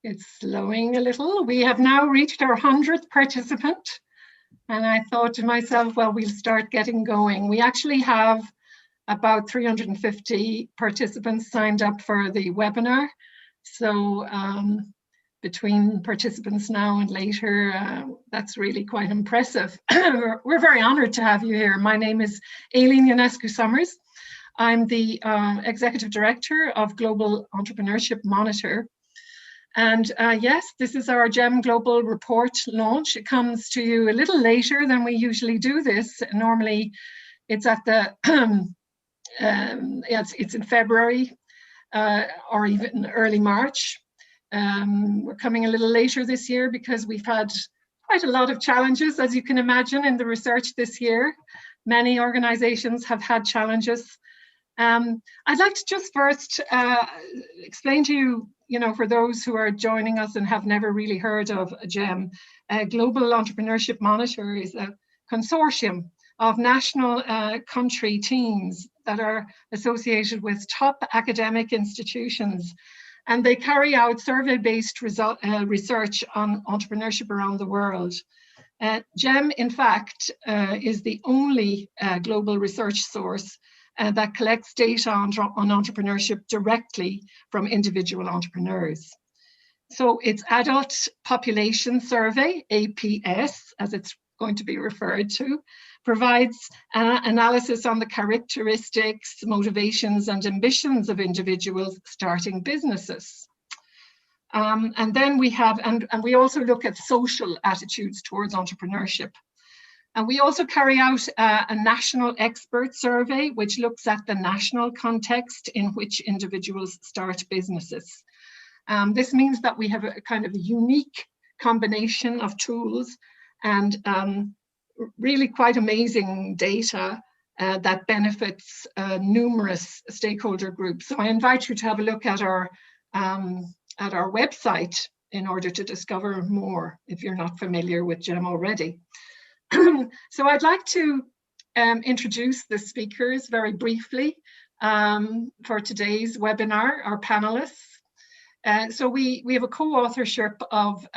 It's slowing a little. We have now reached our 100th participant. And I thought to myself, well, we'll start getting going. We actually have about 350 participants signed up for the webinar. So between participants now and later, that's really quite impressive. We're very honored to have you here. My name is Aileen Ionescu-Summers. I'm the Executive Director of Global Entrepreneurship Monitor. And yes, this is our GEM Global Report launch. It comes to you a little later than we usually do this. Normally, it's at the it's in February or even early March. We're coming a little later this year because we've had quite a lot of challenges, as you can imagine, in the research this year. Many organizations have had challenges. I'd like to just first explain to you, for those who are joining us and have never really heard of GEM, Global Entrepreneurship Monitor is a consortium of national country teams that are associated with top academic institutions. And they carry out survey-based research on entrepreneurship around the world. GEM, in fact, is the only global research source that collects data on entrepreneurship directly from individual entrepreneurs. So its Adult Population Survey, APS, as it's going to be referred to, provides analysis on the characteristics, motivations, and ambitions of individuals starting businesses. And then we have, and we also look at social attitudes towards entrepreneurship. And we also carry out a national expert survey, which looks at the national context in which individuals start businesses. This means that we have a kind of a unique combination of tools and really quite amazing data that benefits numerous stakeholder groups. So I invite you to have a look at our website in order to discover more if you're not familiar with GEM already. So I'd like to introduce the speakers very briefly for today's webinar, our panelists. So we have a co-authorship of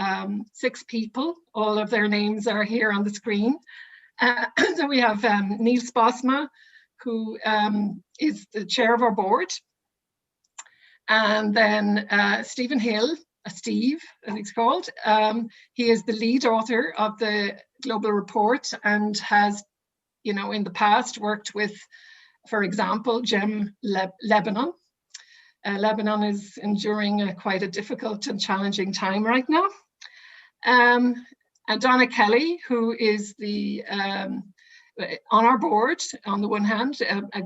6 people. All of their names are here on the screen. So we have Niels Bosma, who is the chair of our board. And then Stephen Hill, Steve, as he's called. He is the lead author of the global report and has, in the past worked with, for example, GEM Lebanon. Lebanon is enduring quite a difficult and challenging time right now. And Donna Kelly, who is the on our board, on the one hand, a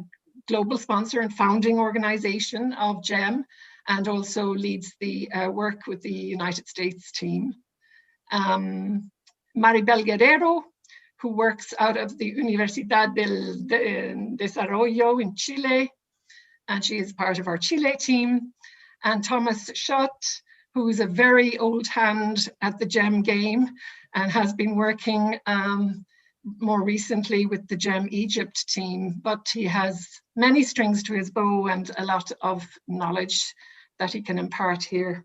global sponsor and founding organization of GEM, and also leads the work with the United States team. Maribel Guerrero, who works out of the Universidad del Desarrollo in Chile, and she is part of our Chile team. And Thomas Schott, who is a very old hand at the GEM game and has been working more recently with the GEM Egypt team, but he has many strings to his bow and a lot of knowledge that he can impart here.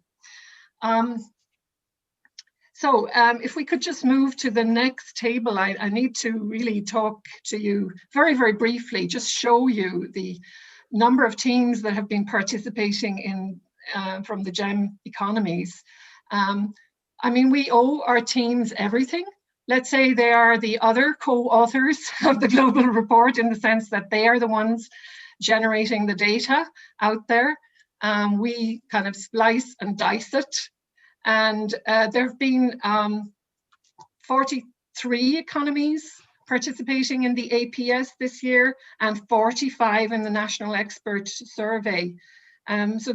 So if we could just move to the next table, I need to really talk to you very, very briefly, just show you the number of teams that have been participating in from the GEM economies. I mean, we owe our teams everything. Let's say they are the other co-authors of the global report in the sense that they are the ones generating the data out there. We kind of slice and dice it. And there have been 43 economies participating in the APS this year and 45 in the National Expert Survey. So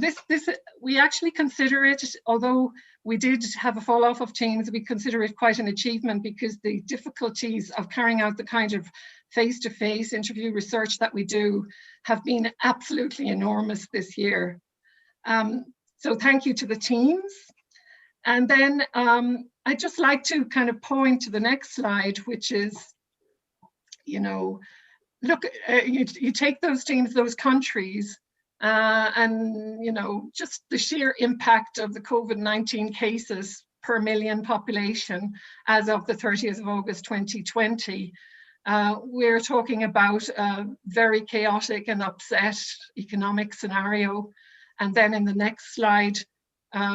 we actually consider it, although we did have a fall off of teams, we consider it quite an achievement because the difficulties of carrying out the kind of face-to-face interview research that we do have been absolutely enormous this year. So thank you to the teams. And then I'd just like to kind of point to the next slide, which is, look, you take those teams, those countries, and just the sheer impact of the COVID-19 cases per million population as of the 30th of August 2020. We're talking about a very chaotic and upset economic scenario. And then in the next slide,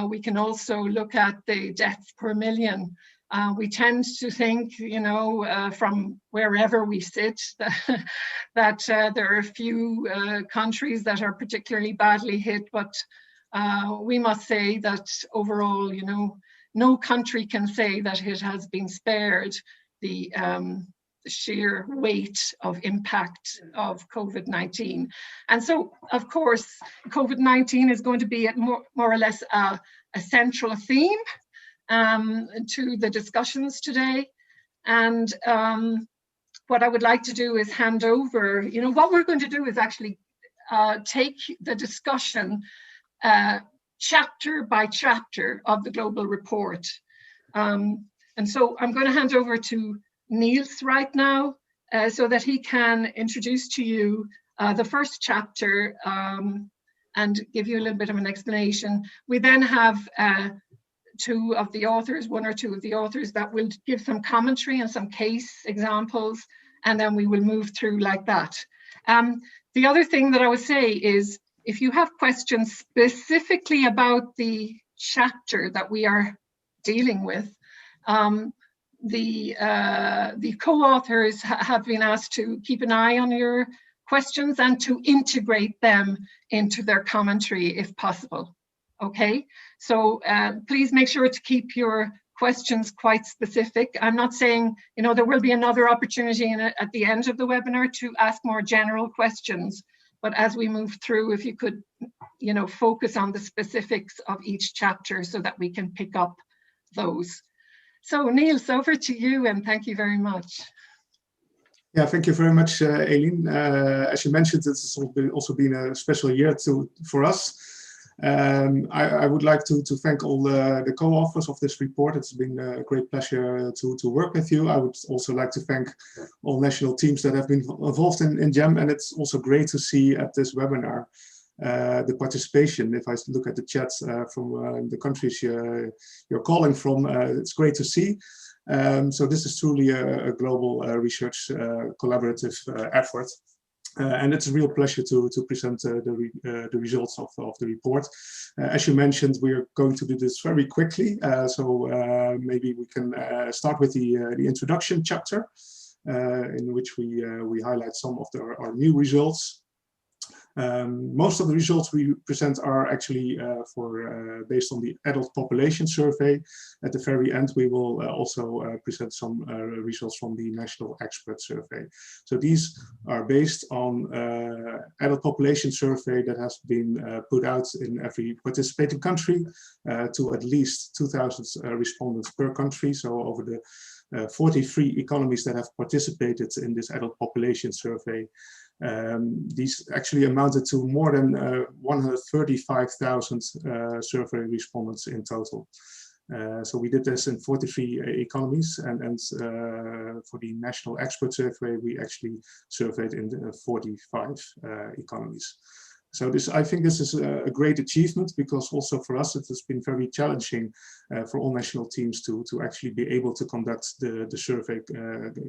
we can also look at the deaths per million. We tend to think, from wherever we sit, that there are a few countries that are particularly badly hit, but we must say that overall, no country can say that it has been spared the sheer weight of impact of COVID-19. And so, of course, COVID-19 is going to be more or less a central theme to the discussions today. And what I would like to do is hand over, what we're going to do is actually take the discussion chapter by chapter of the global report. And so I'm going to hand over to Niels right now so that he can introduce to you the first chapter and give you a little bit of an explanation. We then have one or two of the authors that will give some commentary and some case examples, and then we will move through like that. The other thing that I would say is, if you have questions specifically about the chapter that we are dealing with, the co-authors have been asked to keep an eye on your questions and to integrate them into their commentary if possible. Okay, so please make sure to keep your questions quite specific. I'm not saying, there will be another opportunity at the end of the webinar to ask more general questions, but as we move through, if you could, focus on the specifics of each chapter so that we can pick up those. So Niels, over to you, and thank you very much. Yeah, thank you very much, Aileen. As you mentioned, it's also been a special year for us. I would like to thank all the co-authors of this report. It's been a great pleasure to work with you. I would also like to thank all national teams that have been involved in GEM, and it's also great to see at this webinar the participation. If I look at the chats from the countries you're calling from, it's great to see. So this is truly a global research collaborative effort. And it's a real pleasure to present the results of the report. As you mentioned, we are going to do this very quickly. So maybe we can start with the introduction chapter, in which we highlight some of our new results. Most of the results we present are actually based on the adult population survey. At the very end, we will also present some results from the national expert survey. So these are based on adult population survey that has been put out in every participating country to at least 2,000 respondents per country. So over the 43 economies that have participated in this adult population survey. These actually amounted to more than 135,000 survey respondents in total. So we did this in 43 economies, and for the national expert survey, we actually surveyed in 45 economies. So I think this is a great achievement, because also for us it has been very challenging for all national teams to actually be able to conduct the survey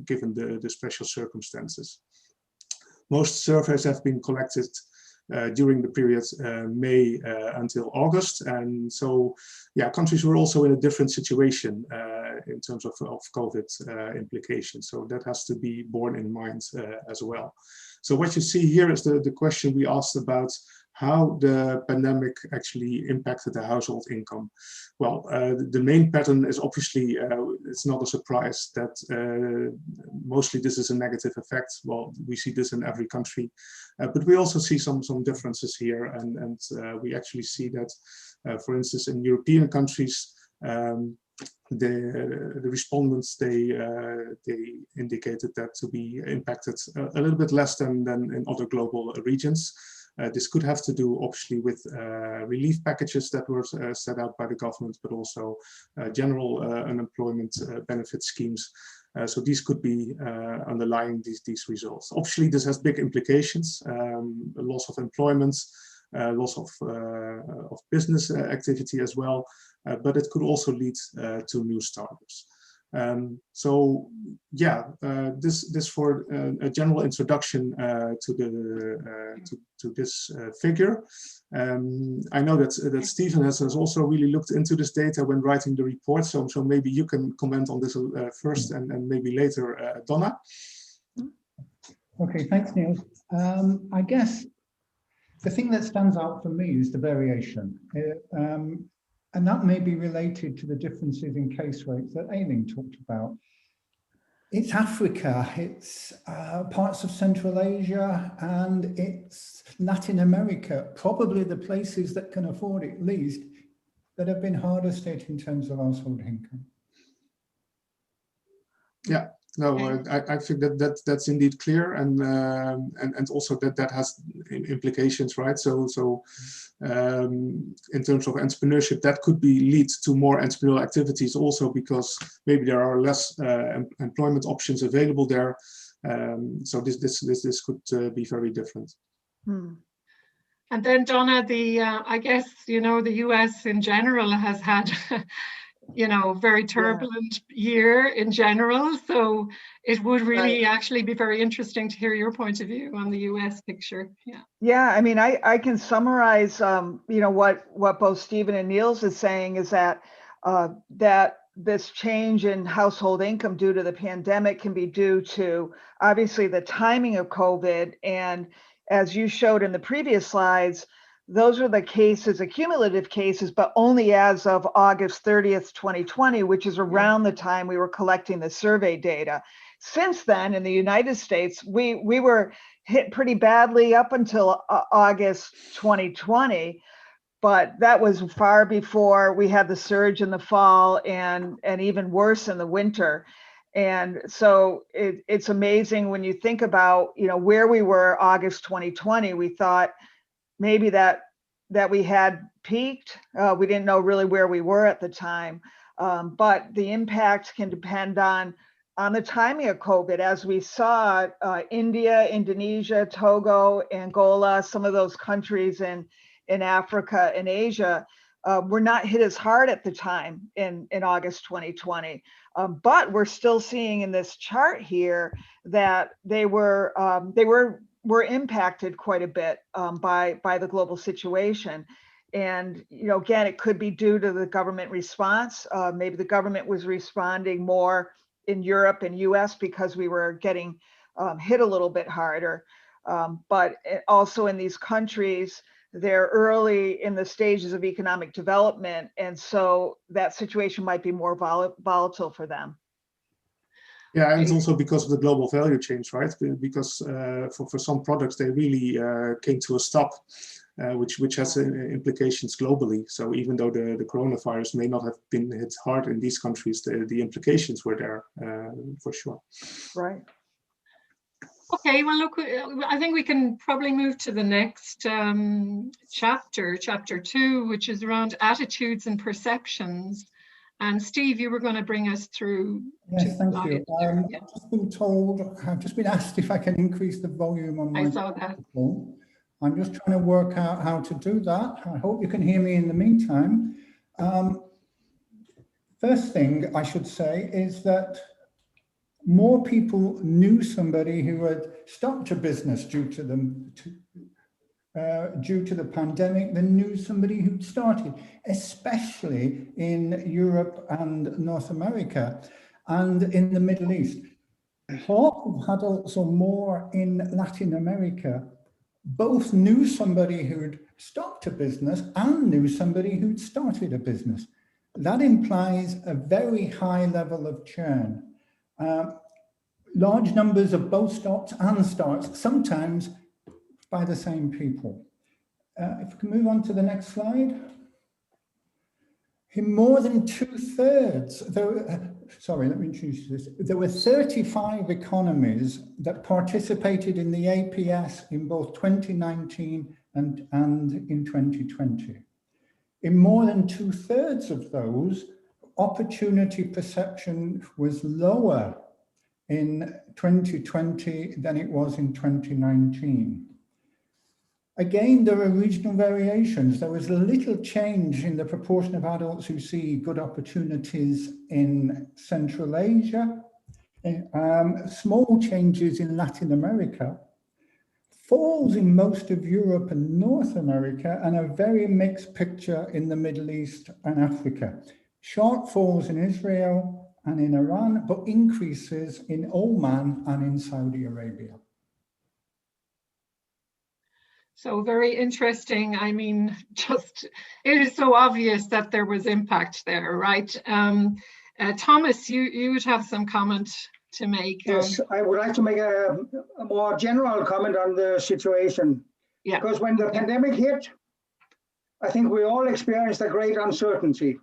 given the special circumstances. Most surveys have been collected during the period May until August, and so yeah, countries were also in a different situation in terms of COVID implications. So that has to be borne in mind as well. So what you see here is the question we asked about how the pandemic actually impacted the household income. Well, the main pattern is obviously, it's not a surprise that mostly this is a negative effect. Well, we see this in every country, but we also see some differences here, and we actually see that, for instance, in European countries, the respondents, they indicated that to be impacted a little bit less than in other global regions. This could have to do obviously with relief packages that were set out by the government, but also general unemployment benefit schemes. So these could be underlying these results. Obviously, this has big implications, a loss of employment, loss of business activity as well, but it could also lead to new startups. So yeah, this for a general introduction to this figure. I know that Stephen has also really looked into this data when writing the report. So maybe you can comment on this first, and maybe later, Donna. Okay, thanks, Niels. I guess the thing that stands out for me is the variation. And that may be related to the differences in case rates that Aileen talked about. It's Africa, it's parts of Central Asia, and it's Latin America, probably the places that can afford it least, that have been hardest hit in terms of household income. Yeah. No, I think that's indeed clear, and also that has implications, right? So in terms of entrepreneurship, that could lead to more entrepreneurial activities also, because maybe there are less employment options available there. So this could be very different. And then Donna, I guess the US in general has had very turbulent year in general. So it would really actually be very interesting to hear your point of view on the US picture. Yeah, I mean, I can summarize, what both Stephen and Niels is saying is that that this change in household income due to the pandemic can be due to obviously the timing of COVID. And as you showed in the previous slides, those are the cases, the cumulative cases, but only as of August 30th, 2020, which is around the time we were collecting the survey data. Since then, in the United States, we were hit pretty badly up until August 2020, but that was far before we had the surge in the fall and even worse in the winter. And so it's amazing when you think about, where we were August 2020, we thought maybe that we had peaked. We didn't know really where we were at the time, but the impact can depend on the timing of COVID. As we saw, India, Indonesia, Togo, Angola, some of those countries in Africa and Asia were not hit as hard at the time in August 2020. But we're still seeing in this chart here that they were impacted quite a bit by the global situation. And, again, it could be due to the government response. Maybe the government was responding more in Europe and US because we were getting hit a little bit harder. But also in these countries, they're early in the stages of economic development. And so that situation might be more volatile for them. Yeah, and it's also because of the global value chains, right? Because for some products, they really came to a stop, which has implications globally. So even though the coronavirus may not have been hit hard in these countries, the implications were there for sure. Right. Okay, well, look, I think we can probably move to the next chapter 2, which is around attitudes and perceptions. And Steve, you were going to bring us through. Yes, thank you. I've just been asked if I can increase the volume on my I saw that. phone. I'm just trying to work out how to do that. I hope you can hear me in the meantime. First thing I should say is that more people knew somebody who had stopped a business due to the pandemic than knew somebody who'd started, especially in Europe and North America and in the Middle East. Half of adults or more in Latin America both knew somebody who'd stopped a business and knew somebody who'd started a business. That implies a very high level of churn. Large numbers of both stops and starts, sometimes by the same people. If we can move on to the next slide. In more than 2/3, sorry, let me introduce this. There were 35 economies that participated in the APS in both 2019 and in 2020. In more than 2/3 of those, opportunity perception was lower in 2020 than it was in 2019. Again, there are regional variations. There was a little change in the proportion of adults who see good opportunities in Central Asia, small changes in Latin America, falls in most of Europe and North America, and a very mixed picture in the Middle East and Africa. Shortfalls in Israel and in Iran, but increases in Oman and in Saudi Arabia. So very interesting. I mean, just, it is so obvious that there was impact there, right? Thomas, you would have some comment to make. Yes, I would like to make a more general comment on the situation. Yeah. Because when the pandemic hit, I think we all experienced a great uncertainty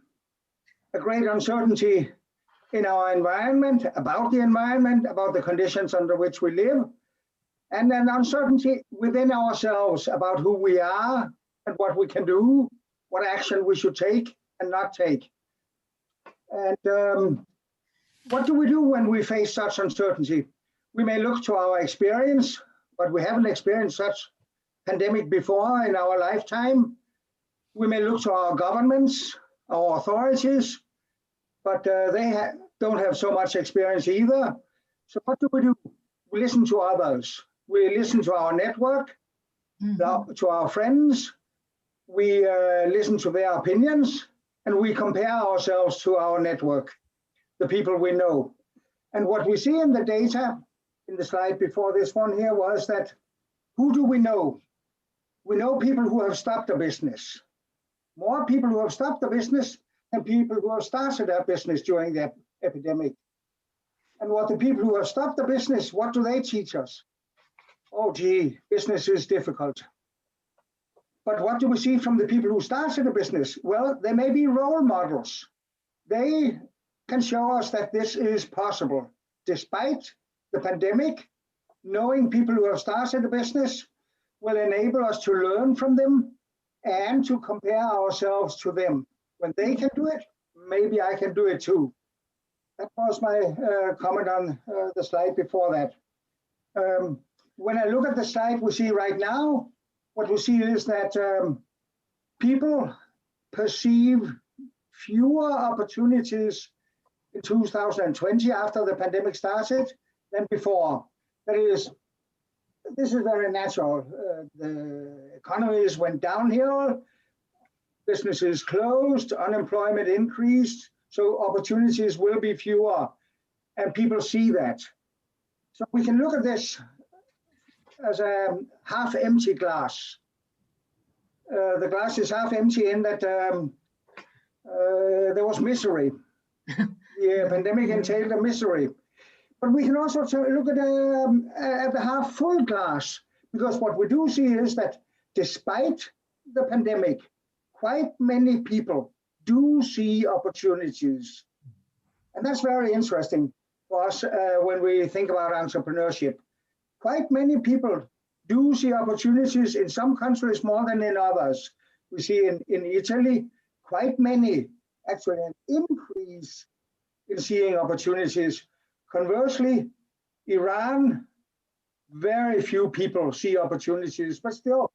in our environment, about the conditions under which we live, and an uncertainty within ourselves about who we are and what we can do, what action we should take and not take. And what do we do when we face such uncertainty? We may look to our experience, but we haven't experienced such pandemic before in our lifetime. We may look to our governments, our authorities, but they don't have so much experience either. So what do? We listen to others. We listen to our network, to our friends. We listen to their opinions, and we compare ourselves to our network, the people we know. And what we see in the data, in the slide before this one here, was that who do we know? We know people who have stopped a business. More people who have stopped a business than people who have started a business during the epidemic. And what the people who have stopped the business, what do they teach us? Oh, gee, business is difficult. But what do we see from the people who started a business? Well, they may be role models. They can show us that this is possible. Despite the pandemic, knowing people who have started a business will enable us to learn from them and to compare ourselves to them. When they can do it, maybe I can do it too. That was my comment on the slide before that. When I look at the slide we see right now, what we see is that people perceive fewer opportunities in 2020 after the pandemic started than before. That is, this is very natural. The economies went downhill, businesses closed, unemployment increased, so opportunities will be fewer, and people see that. So we can look at this as a half-empty glass. The glass is half empty in that there was misery. The pandemic entailed a misery. But we can also look at the half-full glass, because what we do see is that despite the pandemic, quite many people do see opportunities. And that's very interesting for us when we think about entrepreneurship. Quite many people do see opportunities in some countries more than in others. We see in Italy, quite many, actually an increase in seeing opportunities. Conversely, Iran, very few people see opportunities, but still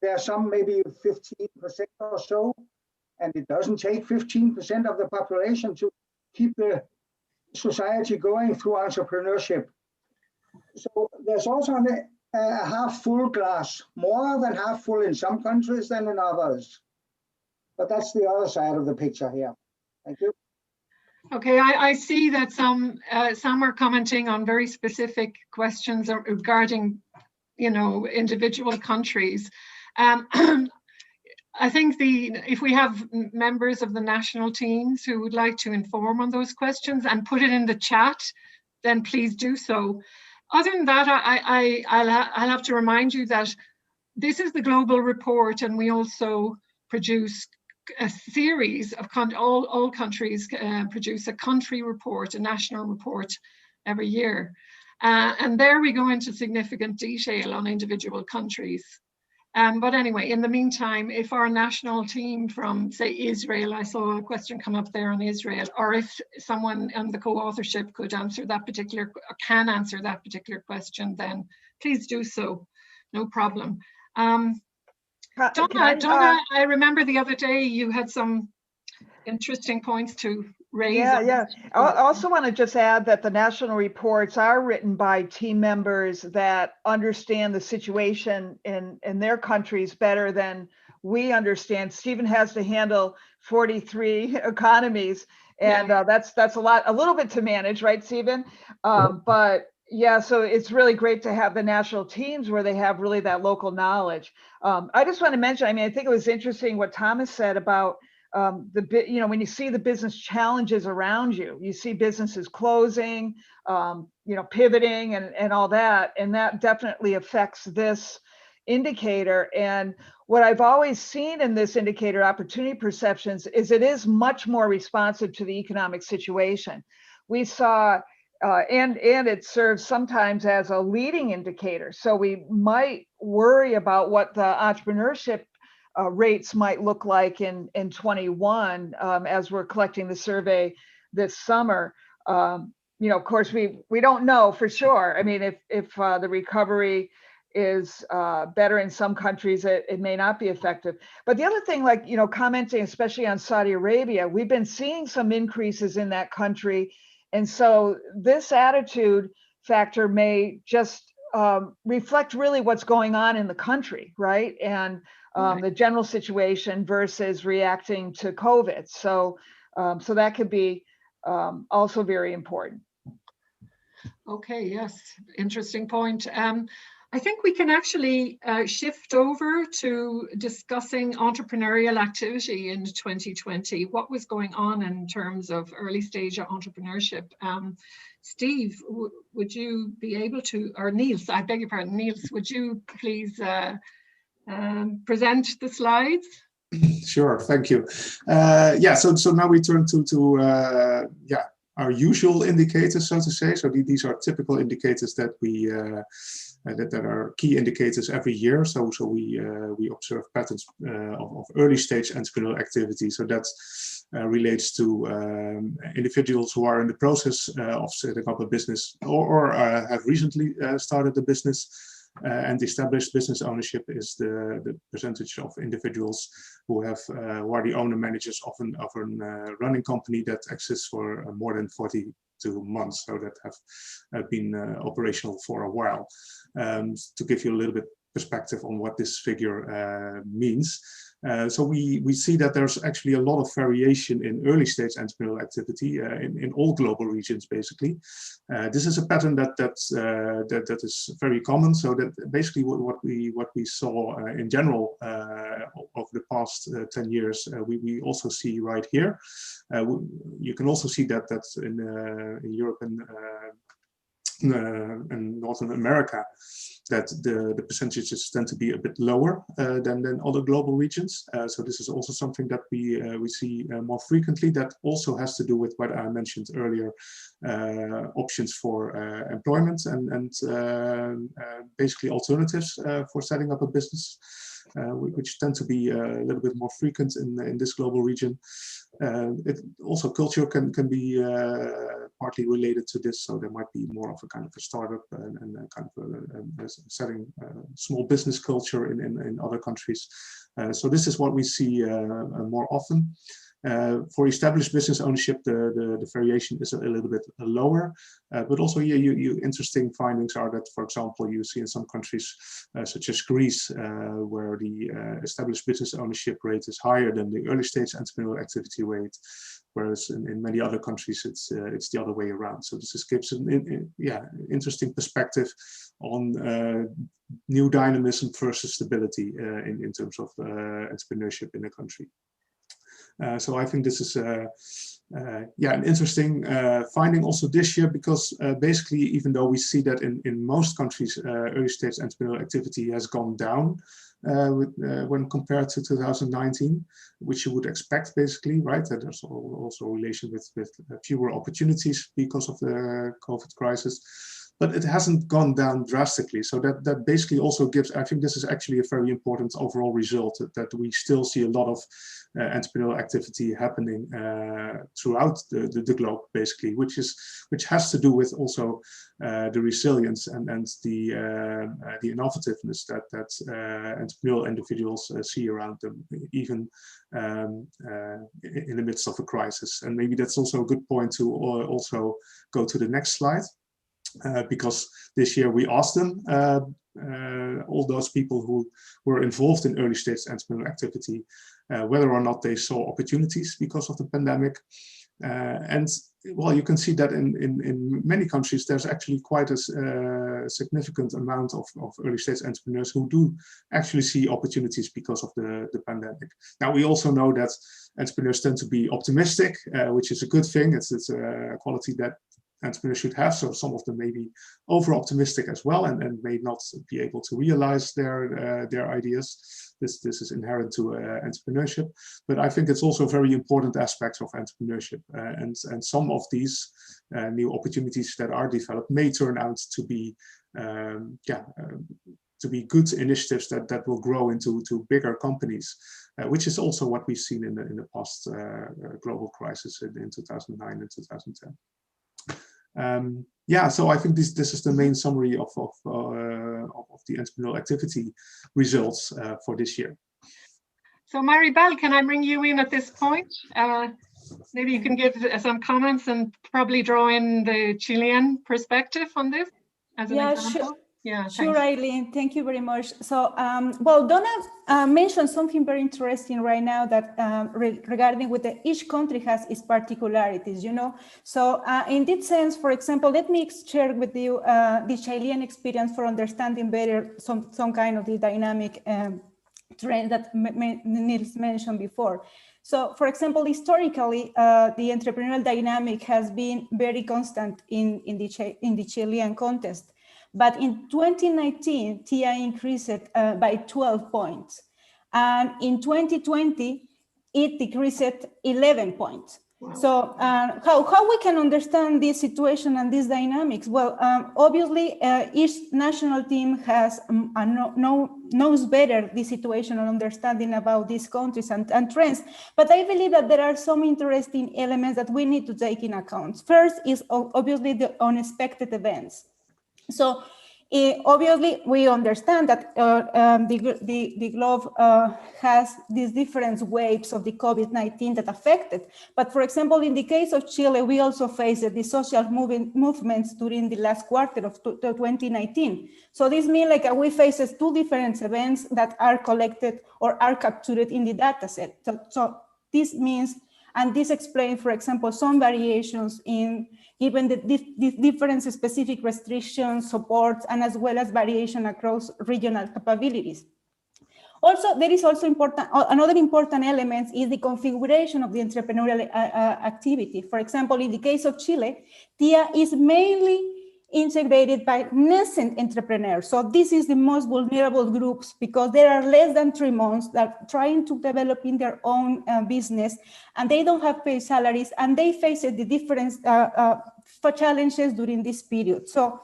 there are some, maybe 15% or so, and it doesn't take 15% of the population to keep the society going through entrepreneurship. So there's also a half-full glass, more than half full in some countries than in others. But that's the other side of the picture here. Thank you. Okay, I see that some are commenting on very specific questions regarding, individual countries. I think if we have members of the national teams who would like to inform on those questions and put it in the chat, then please do so. Other than that, I'll have to remind you that this is the global report, and we also produce a series of all countries produce a country report, a national report every year. And there we go into significant detail on individual countries. But anyway, in the meantime, if our national team from, say, Israel, I saw a question come up there on Israel, or if someone on the co-authorship could answer that particular, or can answer that particular question, then please do so, no problem. Donna, I remember the other day you had some interesting points to raise. Yeah. I also want to just add that the national reports are written by team members that understand the situation in their countries better than we understand. Stephen has to handle 43 economies, and that's a little bit to manage, right, Stephen? But yeah, so it's really great to have the national teams where they have really that local knowledge. I just want to mention, I mean, I think it was interesting what Thomas said about when you see the business challenges around you, you see businesses closing, pivoting and all that, and that definitely affects this indicator. And what I've always seen in this indicator, opportunity perceptions, is it is much more responsive to the economic situation. We saw, and it serves sometimes as a leading indicator. So we might worry about what the entrepreneurship rates might look like in 21 as we're collecting the survey this summer. Of course, we don't know for sure. I mean, if the recovery is better in some countries, it may not be effective. But the other thing, like, commenting especially on Saudi Arabia, we've been seeing some increases in that country. And so this attitude factor may just reflect really what's going on in the country, right? And the general situation versus reacting to COVID. So that could be also very important. Okay, yes, interesting point. I think we can actually shift over to discussing entrepreneurial activity in 2020. What was going on in terms of early stage entrepreneurship? Steve, would you be able to, or Niels, I beg your pardon, Niels, would you please present the slides? Sure, thank you. So now we turn to our usual indicators, so to say. So these are typical indicators that we that are key indicators every year. So we observe patterns of early stage entrepreneurial activity. So that relates to individuals who are in the process of setting up a business or have recently started a business. And established business ownership is the percentage of individuals who are the owner managers of a running company that exists for more than 42 months, so that have been operational for a while. To give you a little bit perspective on what this figure means. So we see that there's actually a lot of variation in early stage entrepreneurial activity in all global regions, basically. This is a pattern that is very common. So that basically what we saw in general over the past 10 years, we also see right here. You can also see that in Europe and Northern America, that the percentages tend to be a bit lower than other global regions. So this is also something that we see more frequently. That also has to do with what I mentioned earlier, options for employment and basically alternatives for setting up a business, which tend to be a little bit more frequent in this global region. Also culture can be partly related to this, so there might be more of a kind of a startup and kind of a setting small business culture in other countries. So this is what we see more often. For established business ownership, the variation is a little bit lower, but also here interesting findings are that, for example, you see in some countries such as Greece, where the established business ownership rate is higher than the early stage entrepreneurial activity rate, whereas in many other countries it's the other way around. So this gives an interesting perspective on new dynamism versus stability in terms of entrepreneurship in a country. So I think this is an interesting finding also this year, because basically, even though we see that in most countries early stage entrepreneurial activity has gone down when compared to 2019, which you would expect, basically, right? That there's also a relation with fewer opportunities because of the COVID crisis. but it hasn't gone down drastically. So that basically also gives, I think this is actually a very important overall result, that we still see a lot of entrepreneurial activity happening throughout the globe, basically, which has to do with also the resilience and the innovativeness that entrepreneurial individuals see around them, even in the midst of a crisis. And maybe that's also a good point to also go to the next slide, because this year we asked them, all those people who were involved in early stage entrepreneurial activity, whether or not they saw opportunities because of the pandemic. And well, you can see that in many countries, there's actually quite a significant amount of early stage entrepreneurs who do actually see opportunities because of the pandemic. Now, we also know that entrepreneurs tend to be optimistic, which is a good thing. It's a quality that entrepreneurs should have. So some of them may be over-optimistic as well, and may not be able to realize their ideas. This is inherent to entrepreneurship, but I think it's also very important aspects of entrepreneurship, and some of these new opportunities that are developed may turn out to be to be good initiatives that will grow into bigger companies, which is also what we've seen in the past global crisis in 2009 and 2010. Yeah, so I think this is the main summary of the entrepreneurial activity results for this year. So Maribel, can I bring you in at this point? Maybe you can give some comments and probably draw in the Chilean perspective on this as an example. Sure. Yeah, sure, Eileen, thank you very much. So, well, Donna mentioned something very interesting right now that regarding with each country has its particularities, you know. So in this sense, for example, let me share with you the Chilean experience for understanding better some kind of the dynamic trend that Niels mentioned before. So, for example, historically, the entrepreneurial dynamic has been very constant in the Chilean context. But in 2019, TI increased by 12 points. And in 2020, it decreased 11 points. Wow. So how we can understand this situation and these dynamics? Well, obviously, each national team has knows better the situation and understanding about these countries and trends. But I believe that there are some interesting elements that we need to take in account. First is obviously the unexpected events. So obviously, we understand that the globe has these different waves of the COVID-19 that affected. But for example, in the case of Chile, we also faced the social movements during the last quarter of 2019. So this means like we faced two different events that are collected or are captured in the data set. So this means, and this explains, for example, some variations in given the different specific restrictions, supports, and as well as variation across regional capabilities. Also, there is also another important element is the configuration of the entrepreneurial activity. For example, in the case of Chile, TIA is mainly integrated by nascent entrepreneurs. So this is the most vulnerable groups because there are less than 3 months that are trying to develop in their own business, and they don't have paid salaries, and they face the different challenges during this period. So,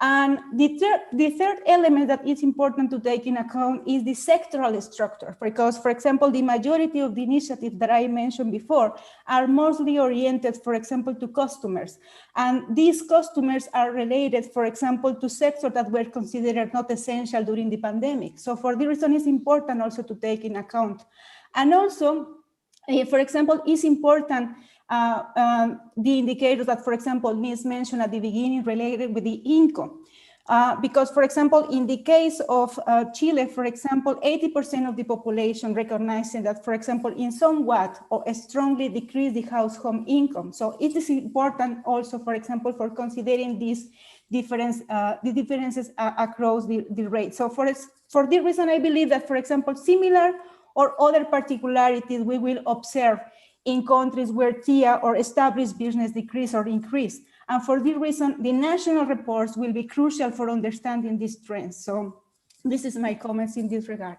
and the third element that is important to take in account is the sectoral structure, because, for example, the majority of the initiatives that I mentioned before are mostly oriented, for example, to customers. And these customers are related, for example, to sectors that were considered not essential during the pandemic. So for this reason, it's important also to take in account. And also, for example, it's important the indicators that, for example, Niels mentioned at the beginning related with the income. Because, for example, in the case of Chile, for example, 80% of the population recognizing that, for example, in somewhat or strongly decrease the household income. So it is important also, for example, for considering these the differences across the rate. So for this reason, I believe that, for example, similar or other particularities we will observe in countries where TIA or established business decrease or increase. And for this reason, the national reports will be crucial for understanding these trends. So this is my comments in this regard.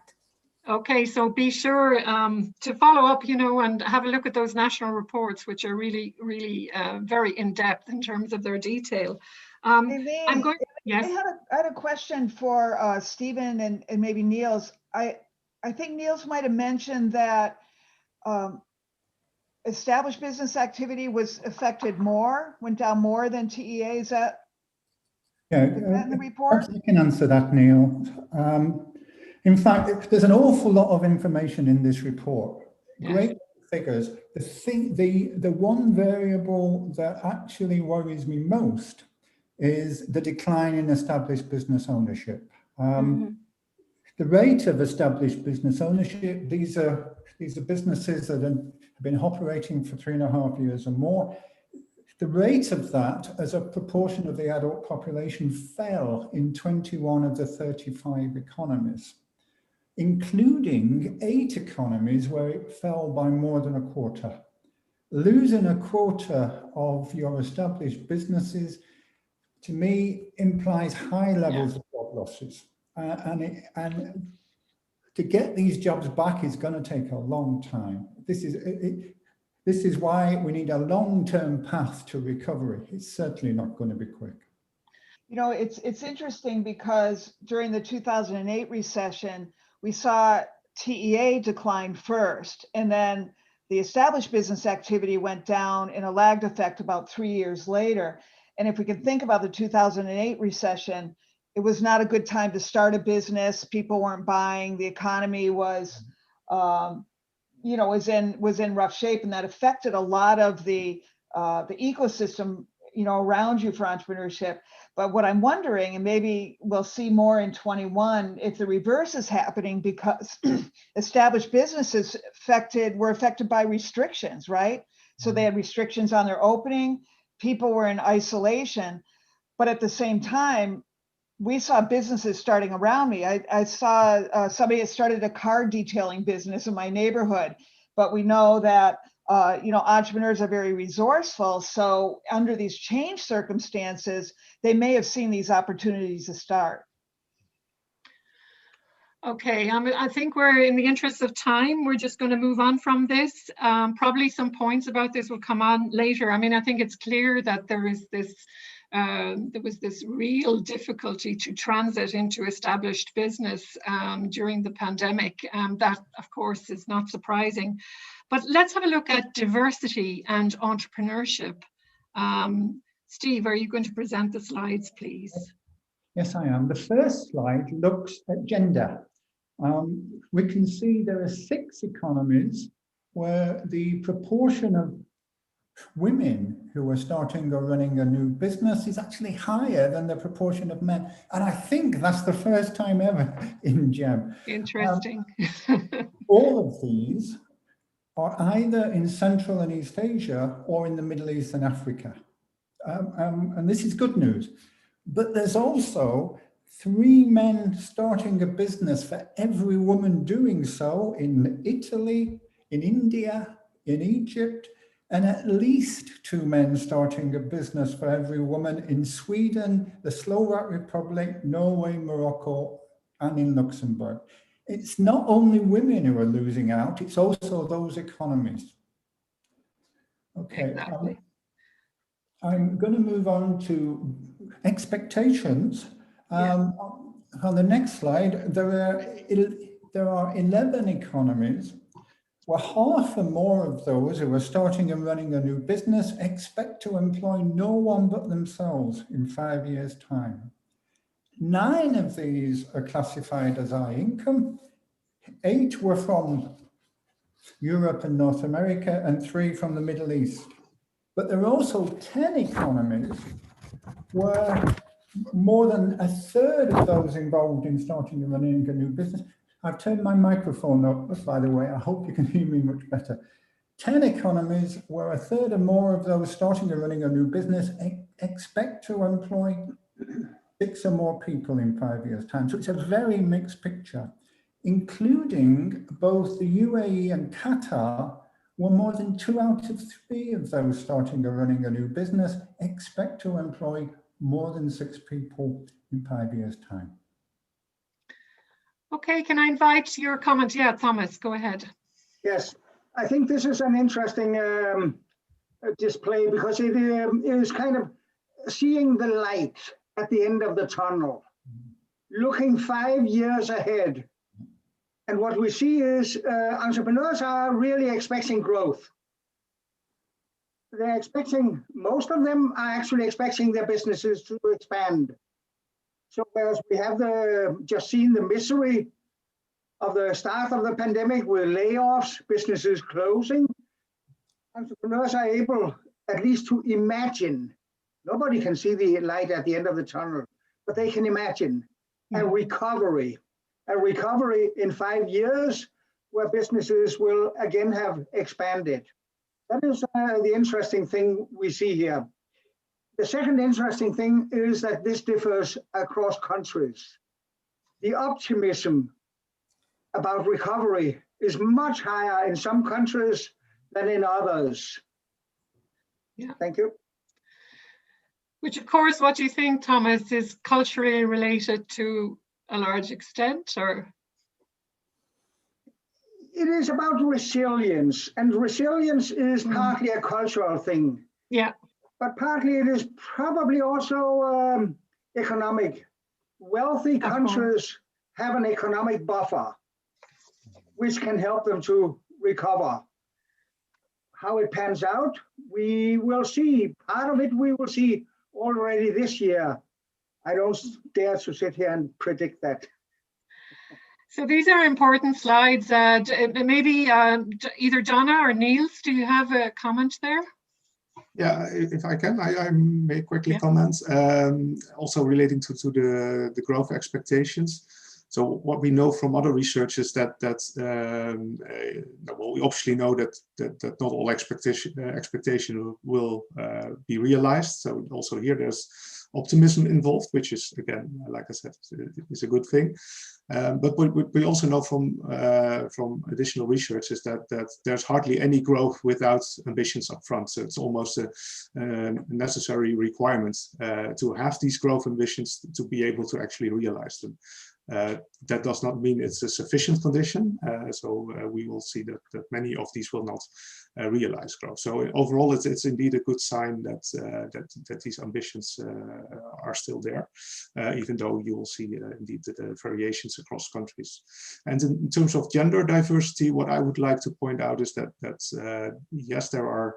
Okay, so be sure to follow up, you know, and have a look at those national reports, which are really, really very in-depth in terms of their detail. I'm going. Yes. I had a question for Stephen and maybe Niels. I think Niels might have mentioned that established business activity was affected more, went down more than TEA. Is that in the report? I can answer that, Neil. In fact, there's an awful lot of information in this report. Yes. Great figures. The one variable that actually worries me most is the decline in established business ownership. The rate of established business ownership, these are businesses that have been operating for 3.5 years or more. The rate of that as a proportion of the adult population fell in 21 of the 35 economies, including 8 economies where it fell by more than a quarter. Losing a quarter of your established businesses, to me, implies high levels of job losses. And to get these jobs back is going to take a long time. This is why we need a long-term path to recovery. It's certainly not going to be quick. You know, it's interesting because during the 2008 recession, we saw TEA decline first, and then the established business activity went down in a lagged effect about 3 years later. And if we can think about the 2008 recession, it was not a good time to start a business. People weren't buying. The economy was, was in rough shape, and that affected a lot of the ecosystem, around you for entrepreneurship. But what I'm wondering, and maybe we'll see more in 21, if the reverse is happening because established businesses were affected by restrictions, right? So they had restrictions on their opening. People were in isolation, but at the same time, we saw businesses starting around me. I saw somebody had started a car detailing business in my neighborhood, but we know that entrepreneurs are very resourceful. So under these change circumstances, they may have seen these opportunities to start. Okay, I think we're in the interest of time. We're just going to move on from this. Probably some points about this will come on later. I mean, I think it's clear that there was this real difficulty to transit into established business during the pandemic. That, of course, is not surprising. But let's have a look at diversity and entrepreneurship. Steve, are you going to present the slides, please? Yes, I am. The first slide looks at gender. We can see there are 6 economies where the proportion of women who are starting or running a new business is actually higher than the proportion of men. And I think that's the first time ever in GEM. Interesting. All of these are either in Central and East Asia or in the Middle East and Africa. And this is good news. But there's also 3 men starting a business for every woman doing so in Italy, in India, in Egypt, and at least 2 men starting a business for every woman in Sweden, the Slovak Republic, Norway, Morocco, and in Luxembourg. It's not only women who are losing out, it's also those economies. Okay, exactly. I'm going to move on to expectations. On the next slide, there are 11 economies where half or more of those who are starting and running a new business expect to employ no one but themselves in 5 years' time. 9 of these are classified as high income. 8 were from Europe and North America, and 3 from the Middle East. But there are also 10 economies where more than a third of those involved in starting and running a new business. I've turned my microphone up, by the way. I hope you can hear me much better. 10 economies where a third or more of those starting and running a new business expect to employ 6 or more people in 5 years' time. So it's a very mixed picture, including both the UAE and Qatar, where more than 2 out of 3 of those starting or running a new business expect to employ more than 6 people in 5 years' time. Okay, can I invite your comment? Yeah, Thomas, go ahead. Yes, I think this is an interesting display because it is kind of seeing the light at the end of the tunnel, looking 5 years ahead. And what we see is entrepreneurs are really expecting growth. They're expecting, most of them are actually expecting their businesses to expand. So whereas we have just seen the misery of the start of the pandemic with layoffs, businesses closing, entrepreneurs are able at least to imagine. Nobody can see the light at the end of the tunnel, but they can imagine a recovery in 5 years where businesses will again have expanded. That is the interesting thing we see here. The second interesting thing is that this differs across countries. The optimism about recovery is much higher in some countries than in others. Yeah. Thank you. Which, of course, what do you think, Thomas, is culturally related to a large extent, or? It is about resilience, and resilience is partly a cultural thing. Yeah. But partly it is probably also economic. Wealthy countries have an economic buffer, which can help them to recover. How it pans out, we will see. Part of it we will see already this year. I don't dare to sit here and predict that. So these are important slides. Maybe either Donna or Niels, do you have a comment there? Yeah, if I can, I may quickly comment. Also relating to the growth expectations. So what we know from other research is that well, we obviously know that not all expectation will be realized. So also here there's optimism involved, which is, again, like I said, is a good thing. But what we also know from additional research is that there's hardly any growth without ambitions up front. So it's almost a necessary requirement to have these growth ambitions to be able to actually realize them. That does not mean it's a sufficient condition. So we will see that many of these will not realize growth. So overall, it's indeed a good sign that these ambitions are still there, even though you will see indeed the variations across countries. And in terms of gender diversity, what I would like to point out is that yes, there are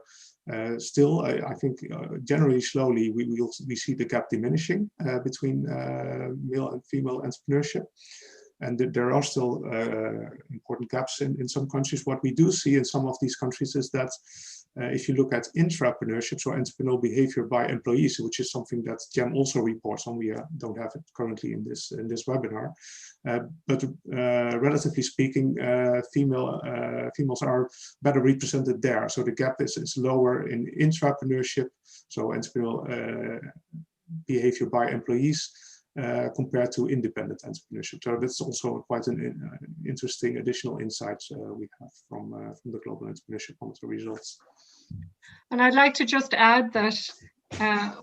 still, I think, generally slowly, we see the gap diminishing between male and female entrepreneurship. And there are still important gaps in some countries. What we do see in some of these countries is that if you look at intrapreneurship, so entrepreneurial behavior by employees, which is something that GEM also reports on, we don't have it currently in this webinar. But relatively speaking, females are better represented there. So the gap is lower in intrapreneurship, so entrepreneurial behavior by employees, compared to independent entrepreneurship. So that's also quite an interesting additional insight we have from the Global Entrepreneurship Monitor results. And I'd like to just add that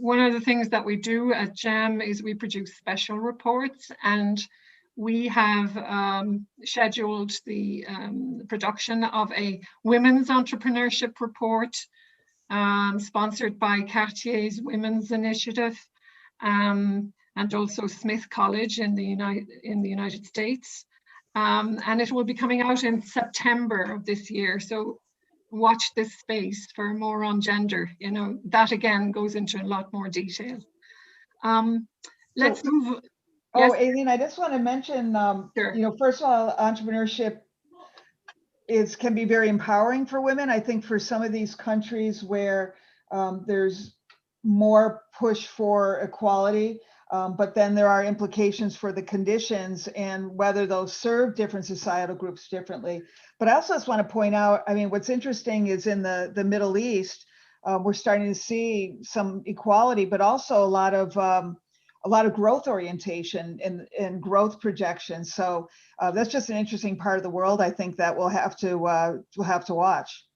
one of the things that we do at GEM is we produce special reports, and we have scheduled the production of a women's entrepreneurship report sponsored by Cartier's Women's Initiative. And also Smith College in the United States. And it will be coming out in September of this year. So watch this space for more on gender. You know, that again goes into a lot more detail. Let's move. Oh, yes. Aileen, I just want to mention, sure. You know, first of all, entrepreneurship can be very empowering for women. I think for some of these countries where there's more push for equality, but then there are implications for the conditions and whether those serve different societal groups differently. But I also just want to point out, I mean, what's interesting is in the Middle East, we're starting to see some equality, but also a lot of growth orientation and growth projections. So that's just an interesting part of the world, I think, that we'll have to watch.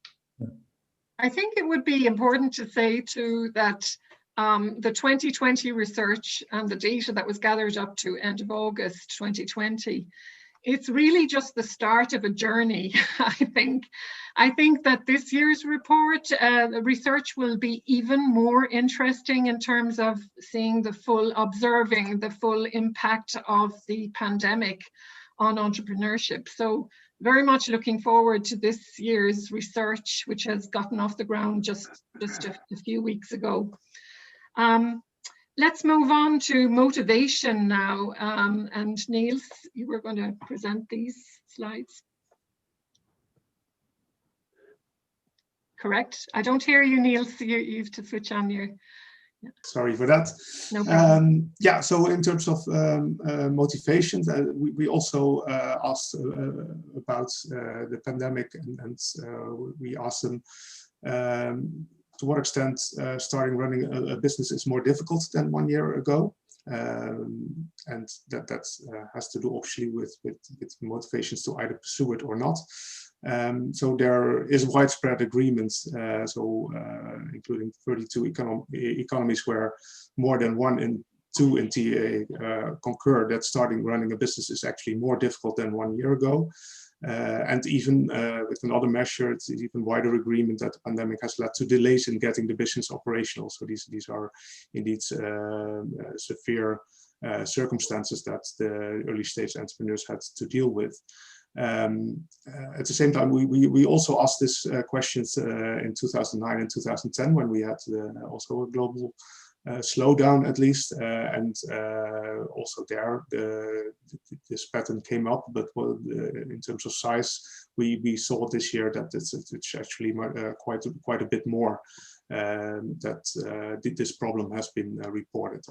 I think it would be important to say too that the 2020 research and the data that was gathered up to end of August 2020 it's really just the start of a journey, I think. I think that this year's report, the research will be even more interesting in terms of seeing observing the full impact of the pandemic on entrepreneurship. So very much looking forward to this year's research, which has gotten off the ground just a few weeks ago. Let's move on to motivation now. And Niels, you were going to present these slides. Correct? I don't hear you, Niels. You have to switch on your... Yeah. Sorry for that. No problem. Yeah, so in terms of motivation, we also asked about the pandemic, and we asked them to what extent starting running a business is more difficult than 1 year ago. And that has to do obviously with motivations to either pursue it or not. So there is widespread agreement, including 32 economies where more than 1 in 2 in TA concur that starting running a business is actually more difficult than 1 year ago. And even with another measure, it's even wider agreement that the pandemic has led to delays in getting the business operational. So these are indeed severe circumstances that the early stage entrepreneurs had to deal with. At the same time, we also asked this questions in 2009 and 2010 when we had also a global slowdown at least, and also there this pattern came up, but in terms of size, we saw this year that it's actually quite a bit more that this problem has been reported.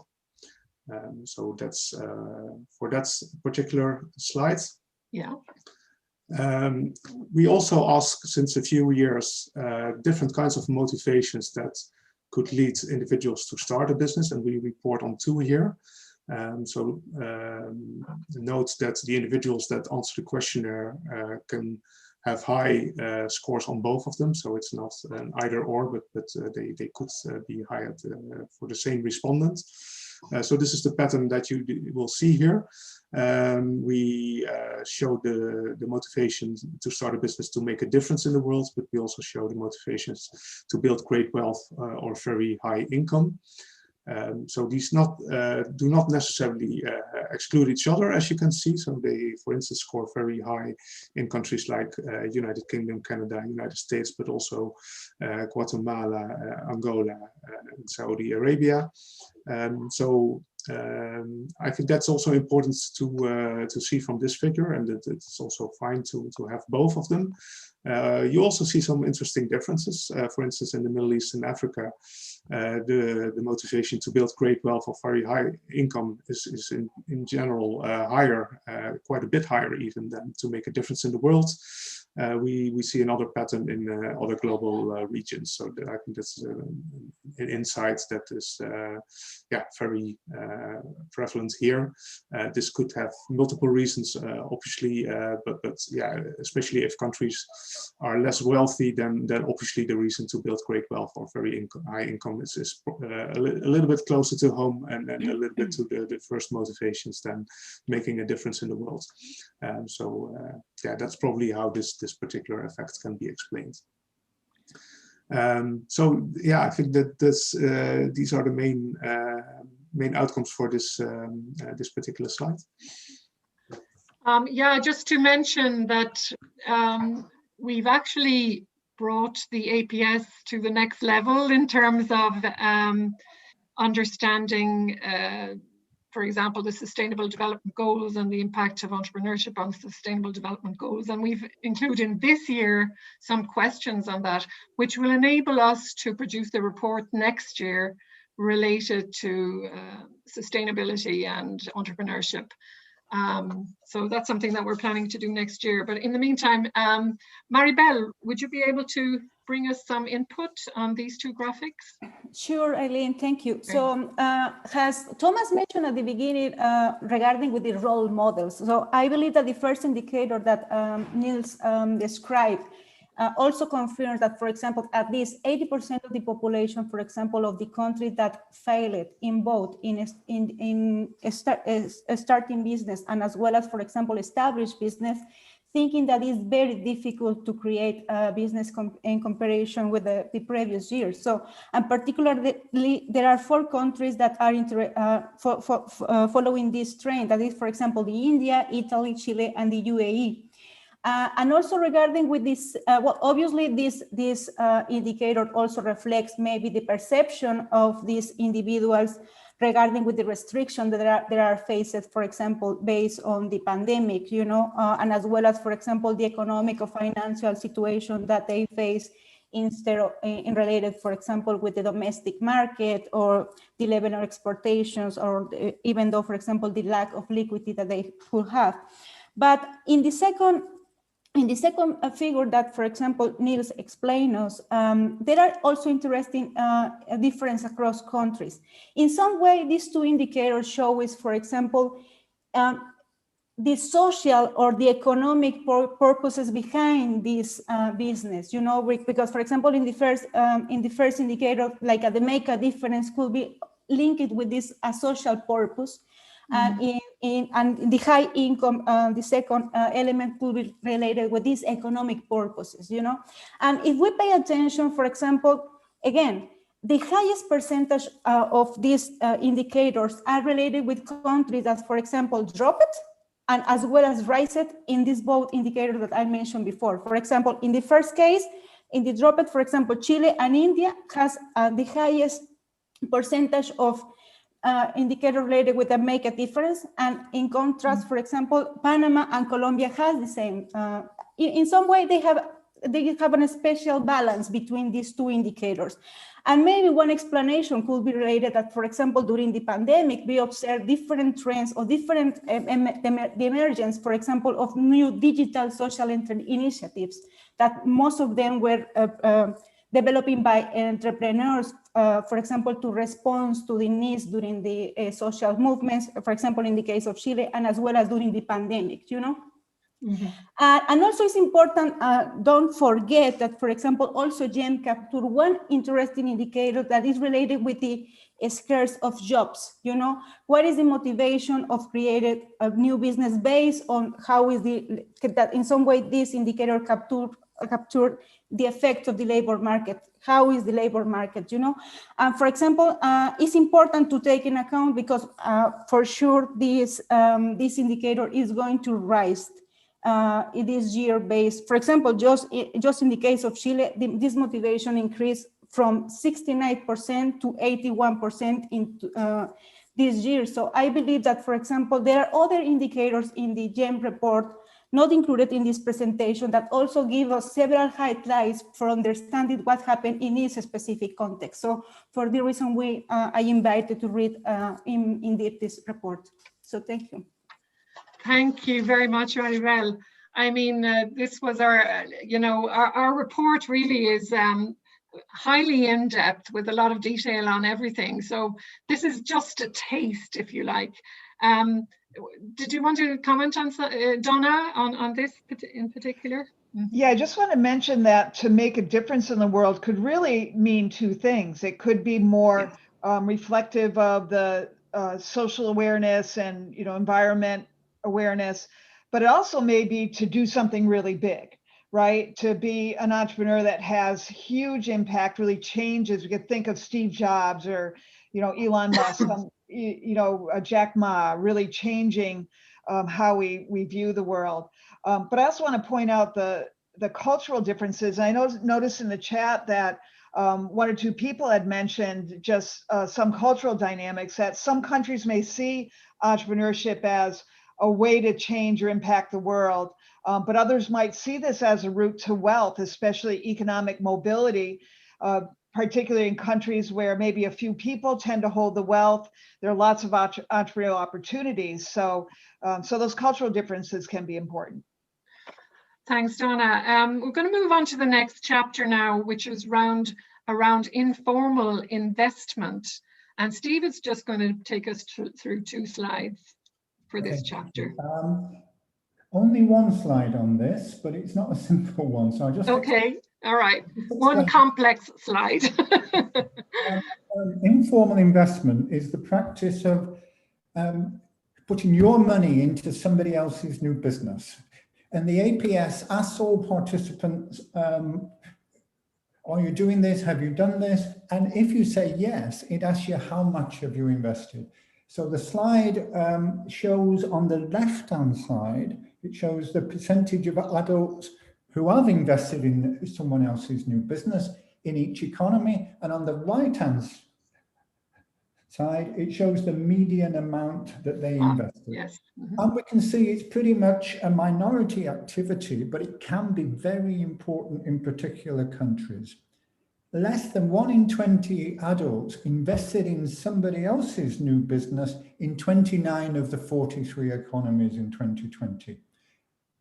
So that's for that particular slide. Yeah. We also ask since a few years different kinds of motivations that could lead individuals to start a business, and we report on 2 here. Note that the individuals that answer the questionnaire can have high scores on both of them, so it's not an either or, but they could be high for the same respondent. So this is the pattern that you will see here. We show the motivation to start a business to make a difference in the world, but we also show the motivations to build great wealth or very high income. So these do not necessarily exclude each other, as you can see. So they, for instance, score very high in countries like United Kingdom, Canada, United States, but also Guatemala, Angola, and Saudi Arabia. I think that's also important to see from this figure, and that it's also fine to have both of them. You also see some interesting differences. For instance, in the Middle East and Africa, the motivation to build great wealth or very high income is in general higher, quite a bit higher even than to make a difference in the world. We see another pattern in other global regions. So I think that's an insight that is very prevalent here. This could have multiple reasons, obviously, but especially if countries are less wealthy, then obviously the reason to build great wealth or very high income is a little bit closer to home, and a little bit to the first motivations than making a difference in the world. That's probably how this particular effect can be explained. I think that these are the main outcomes for this this particular slide. Just to mention that we've actually brought the APS to the next level in terms of understanding for example, the Sustainable Development Goals and the impact of entrepreneurship on Sustainable Development Goals. And we've included this year some questions on that, which will enable us to produce a report next year related to sustainability and entrepreneurship. So that's something that we're planning to do next year. But in the meantime, Maribel, would you be able to bring us some input on these two graphics? Sure, Eileen, thank you. So as Thomas mentioned at the beginning regarding with the role models, so I believe that the first indicator that Niels described also confirms that, for example, at least 80% of the population, for example, of the countries that failed in both starting business and as well as, for example, established business, thinking that it's very difficult to create a business in comparison with the previous years. So, and particularly, there are 4 countries that are following this trend. That is, for example, the India, Italy, Chile, and the UAE. And also regarding with this, well, obviously this indicator also reflects maybe the perception of these individuals regarding with the restriction that are faced, for example, based on the pandemic, you know, and as well as, for example, the economic or financial situation that they face instead of in related, for example, with the domestic market or the level of exportations, or even though, for example, the lack of liquidity that they could have. But in the second figure that, for example, Niels explained us, there are also interesting difference across countries. In some way, these 2 indicators show is, for example, the social or the economic purposes behind this business, you know, because, for example, in the first indicator, like the make a difference could be linked with this social purpose. And in the high income, the second element could be related with these economic purposes, you know. And if we pay attention, for example, again, the highest percentage of these indicators are related with countries that, for example, drop it, and as well as rise it in these both indicators that I mentioned before. For example, in the first case, in the drop it, for example, Chile and India has the highest percentage of indicator related with a make a difference, and in contrast, for example, Panama and Colombia has the same. In some way, they have a special balance between these 2 indicators. And maybe one explanation could be related that, for example, during the pandemic, we observed different trends or different the emergence, for example, of new digital social initiatives that most of them were developing by entrepreneurs, for example, to respond to the needs during the social movements, for example, in the case of Chile, and as well as during the pandemic, you know? And also it's important, don't forget that, for example, also GEM capture one interesting indicator that is related with the scarce of jobs, you know? What is the motivation of creating a new business based on how is that in some way this indicator capture the effect of the labor market. How is the labor market, you know? For example, it's important to take in account because for sure this indicator is going to rise this year based. For example, just in the case of Chile, this motivation increased from 69% to 81% in this year. So I believe that, for example, there are other indicators in the GEM report not included in this presentation that also give us several highlights for understanding what happened in this specific context. So for the reason I invited to read in depth this report. So thank you. Thank you very much, Maribel. I mean, this was our report really is highly in-depth with a lot of detail on everything. So this is just a taste, if you like. Did you want to comment on, Donna, on this in particular? Yeah, I just want to mention that to make a difference in the world could really mean 2 things. It could be more reflective of the social awareness and, you know, environment awareness, but it also may be to do something really big, right? To be an entrepreneur that has huge impact, really changes. We could think of Steve Jobs or, you know, Elon Musk, you know, Jack Ma, really changing how we view the world. But I also want to point out the cultural differences. I noticed in the chat that 1 or 2 people had mentioned just some cultural dynamics, that some countries may see entrepreneurship as a way to change or impact the world, but others might see this as a route to wealth, especially economic mobility, particularly in countries where maybe a few people tend to hold the wealth. There are lots of entrepreneurial opportunities. So those cultural differences can be important. Thanks, Donna. We're going to move on to the next chapter now, which is around informal investment. And Steve is just going to take us through 2 slides for this chapter. only one slide on this, but it's not a simple one. So I just okay, all right, one complex slide. Informal investment is the practice of putting your money into somebody else's new business. And the APS asks all participants, are you doing this? Have you done this? And if you say yes, it asks you how much have you invested. So the slide shows on the left-hand side, it shows the percentage of adults who have invested in someone else's new business in each economy. And on the right-hand side, it shows the median amount that they invested. Yes. And we can see it's pretty much a minority activity, but it can be very important in particular countries. Less than 1 in 20 adults invested in somebody else's new business in 29 of the 43 economies in 2020.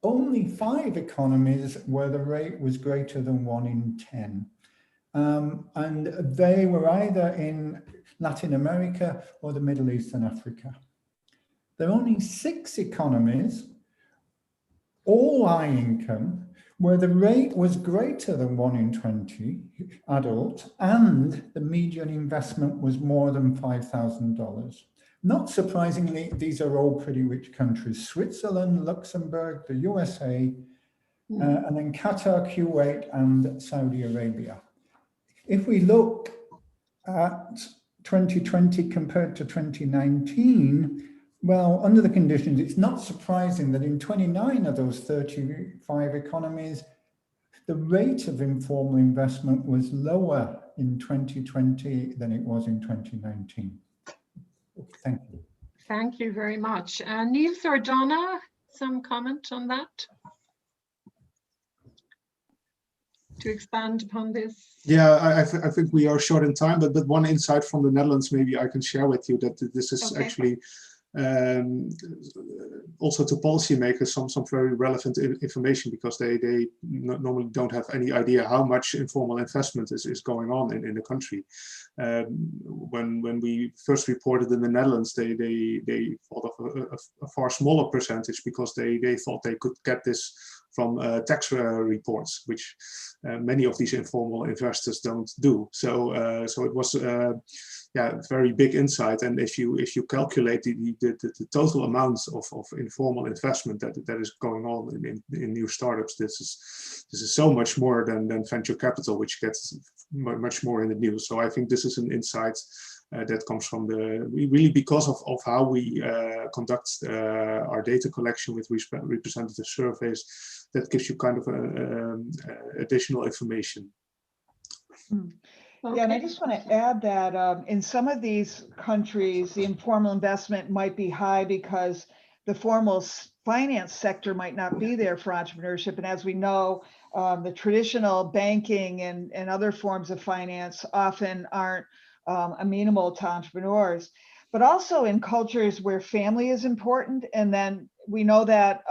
Only 5 economies where the rate was greater than 1 in 10. And they were either in Latin America or the Middle East and Africa. There are only 6 economies, all high income, where the rate was greater than 1 in 20 adults and the median investment was more than $5,000. Not surprisingly, these are all pretty rich countries: Switzerland, Luxembourg, the USA, and then Qatar, Kuwait, and Saudi Arabia. If we look at 2020 compared to 2019, well, under the conditions, it's not surprising that in 29 of those 35 economies, the rate of informal investment was lower in 2020 than it was in 2019. Thank you. Thank you very much. Niels or Donna, some comment on that? To expand upon this? Yeah, I think we are short in time, but one insight from the Netherlands maybe I can share with you, that this is actually also to policymakers some very relevant information, because they normally don't have any idea how much informal investment is going on in the country. When we first reported in the Netherlands, they thought of a far smaller percentage, because they thought they could get this from tax reports, which many of these informal investors don't do. So it was very big insight. And if you calculate the total amount of informal investment that is going on in new startups, this is so much more than venture capital, which gets much more in the news. So I think this is an insight that comes from really because of how we conduct our data collection with representative surveys. That gives you kind of additional information. Yeah, and I just want to add that in some of these countries, the informal investment might be high because the formal finance sector might not be there for entrepreneurship. And as we know, the traditional banking and other forms of finance often aren't amenable to entrepreneurs. But also in cultures where family is important, and then we know that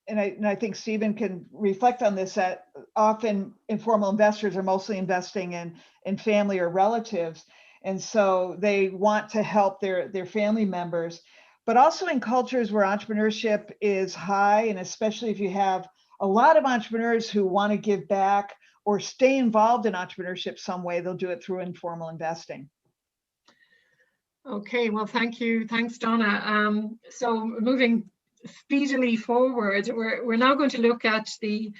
and I think Stephen can reflect on this, that often informal investors are mostly investing in family or relatives. And so they want to help their family members, but also in cultures where entrepreneurship is high, and especially if you have a lot of entrepreneurs who want to give back or stay involved in entrepreneurship some way, they'll do it through informal investing. Okay, well, thank you. Thanks, Donna. So moving speedily forward, we're now going to look at the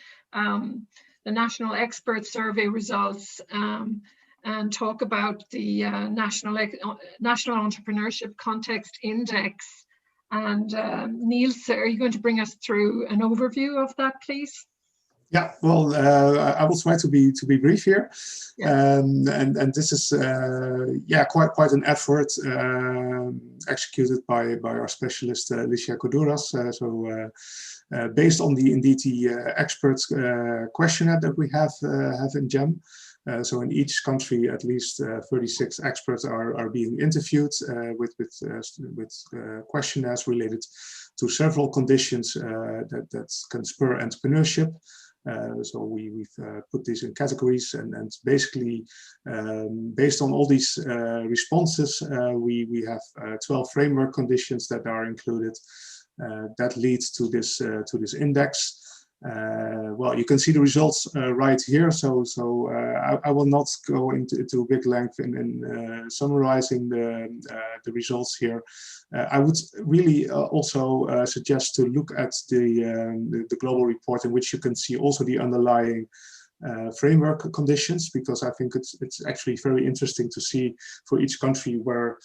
National Expert Survey results and talk about the National Entrepreneurship Context Index. And Niels, are you going to bring us through an overview of that, please? Yeah, well, I will try to be brief here, yeah. And this is quite an effort executed by our specialist Alicia Koduras. Based on the expert questionnaire that we have in GEM. So in each country, at least 36 experts are being interviewed with questionnaires related to several conditions that can spur entrepreneurship. So we've put these in categories, and basically based on all these responses, we have 12 framework conditions that are included. that leads to this index. Well, you can see the results right here. So I will not go into big length in summarizing the results here. I would really also suggest to look at the global report, in which you can see also the underlying framework conditions, because I think it's actually very interesting to see for each country where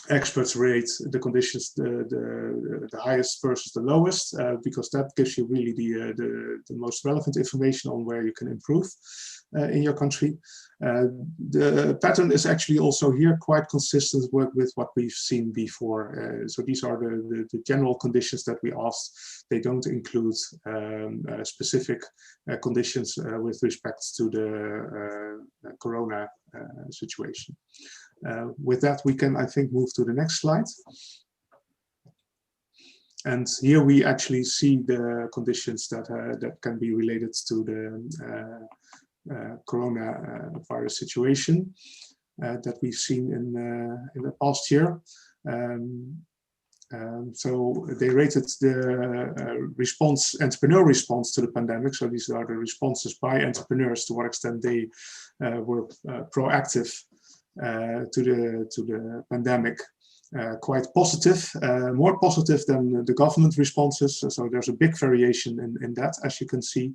experts rate the conditions the highest versus the lowest, because that gives you really the most relevant information on where you can improve in your country. The pattern is actually also here quite consistent with what we've seen before. So these are the general conditions that we asked. They don't include specific conditions with respect to the corona situation. With that, we can, I think, move to the next slide. And here we actually see the conditions that can be related to the coronavirus situation that we've seen in the past year. So they rated the entrepreneur response to the pandemic. So these are the responses by entrepreneurs, to what extent they were proactive to the pandemic. Quite positive, more positive than the government responses. So there's a big variation in that, as you can see.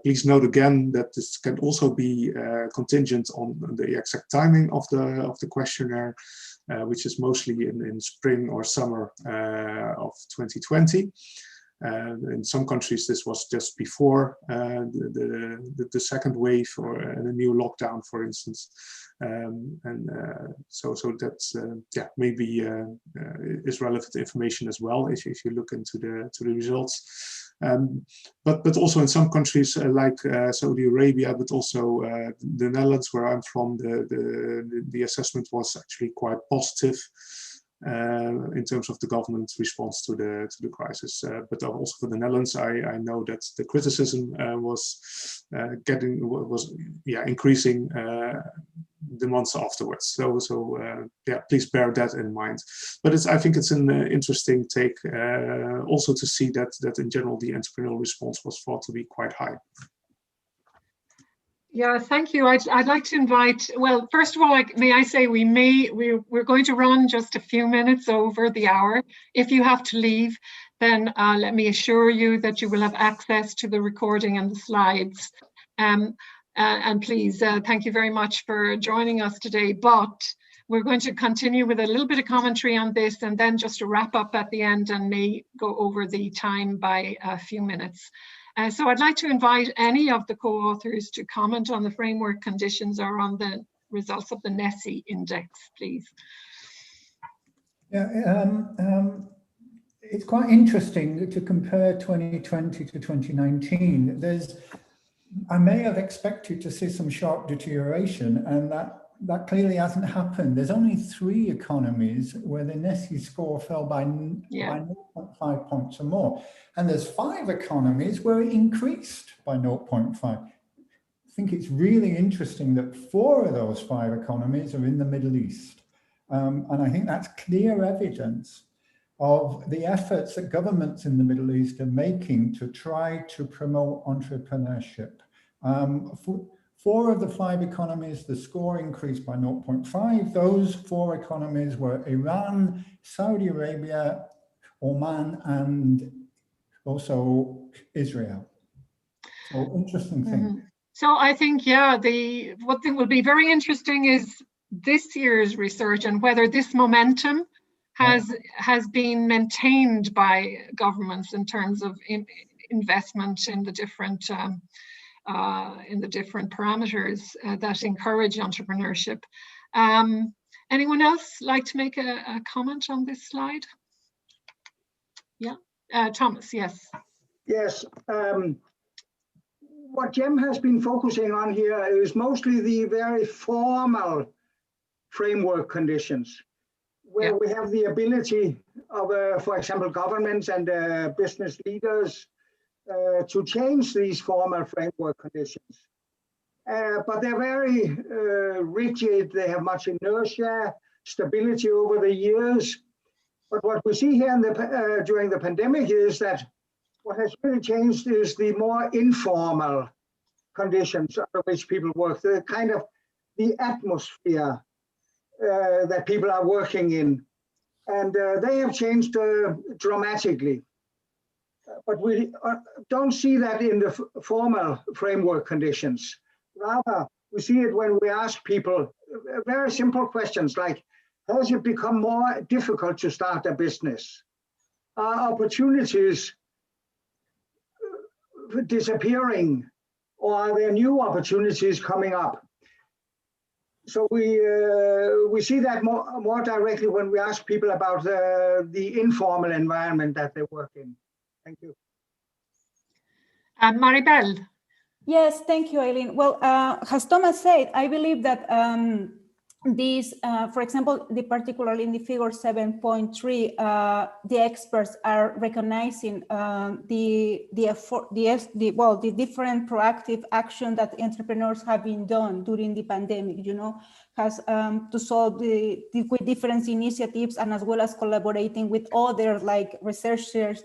Please note again that this can also be contingent on the exact timing of the questionnaire, which is mostly in spring or summer of 2020. In some countries, this was just before the second wave or a new lockdown, for instance. So that's maybe is relevant information as well if you look into the results. But also in some countries like Saudi Arabia, but also the Netherlands, where I'm from, the assessment was actually quite positive in terms of the government's response to the crisis. But also for the Netherlands, I know that the criticism was increasing the months afterwards. So please bear that in mind. But I think it's an interesting take also to see that in general the entrepreneurial response was thought to be quite high. Yeah, thank you. I'd like to invite, well, first of all, may I say we're going to run just a few minutes over the hour. If you have to leave, then let me assure you that you will have access to the recording and the slides. And please, thank you very much for joining us today. But we're going to continue with a little bit of commentary on this, and then just a wrap up at the end, and may go over the time by a few minutes. So I'd like to invite any of the co-authors to comment on the framework conditions or on the results of the NESI index, please. Yeah, it's quite interesting to compare 2020 to 2019. I may have expected to see some sharp deterioration, and that clearly hasn't happened. There's only 3 economies where the NESI score fell by 0.5 points or more. And there's 5 economies where it increased by 0.5. I think it's really interesting that 4 of those 5 economies are in the Middle East. And I think that's clear evidence of the efforts that governments in the Middle East are making to try to promote entrepreneurship. 4 of the 5 economies, the score increased by 0.5. Those 4 economies were Iran, Saudi Arabia, Oman, and also Israel. So interesting thing. Mm-hmm. So I think, what will be very interesting is this year's research and whether this momentum has been maintained by governments in terms of investment in the different parameters that encourage entrepreneurship. Anyone else like to make a comment on this slide? Yeah, Thomas, yes. Yes, what GEM has been focusing on here is mostly the very formal framework conditions, where we have the ability of, for example, governments and business leaders to change these formal framework conditions. But they're very rigid. They have much inertia, stability over the years. But what we see here in the, during the pandemic is that what has really changed is the more informal conditions under which people work, the kind of the atmosphere that people are working in. And they have changed dramatically. But we don't see that in the formal framework conditions. Rather, we see it when we ask people very simple questions like, has it become more difficult to start a business? Are opportunities disappearing, or are there new opportunities coming up? So we see that more directly when we ask people about the informal environment that they work in. Thank you. Maribel. Yes, thank you, Eileen. Well, as Thomas said, I believe that these, for example, particularly in the figure 7.3, the experts are recognizing the different proactive action that entrepreneurs have been done during the pandemic. You know, has to solve the different initiatives, and as well as collaborating with other like researchers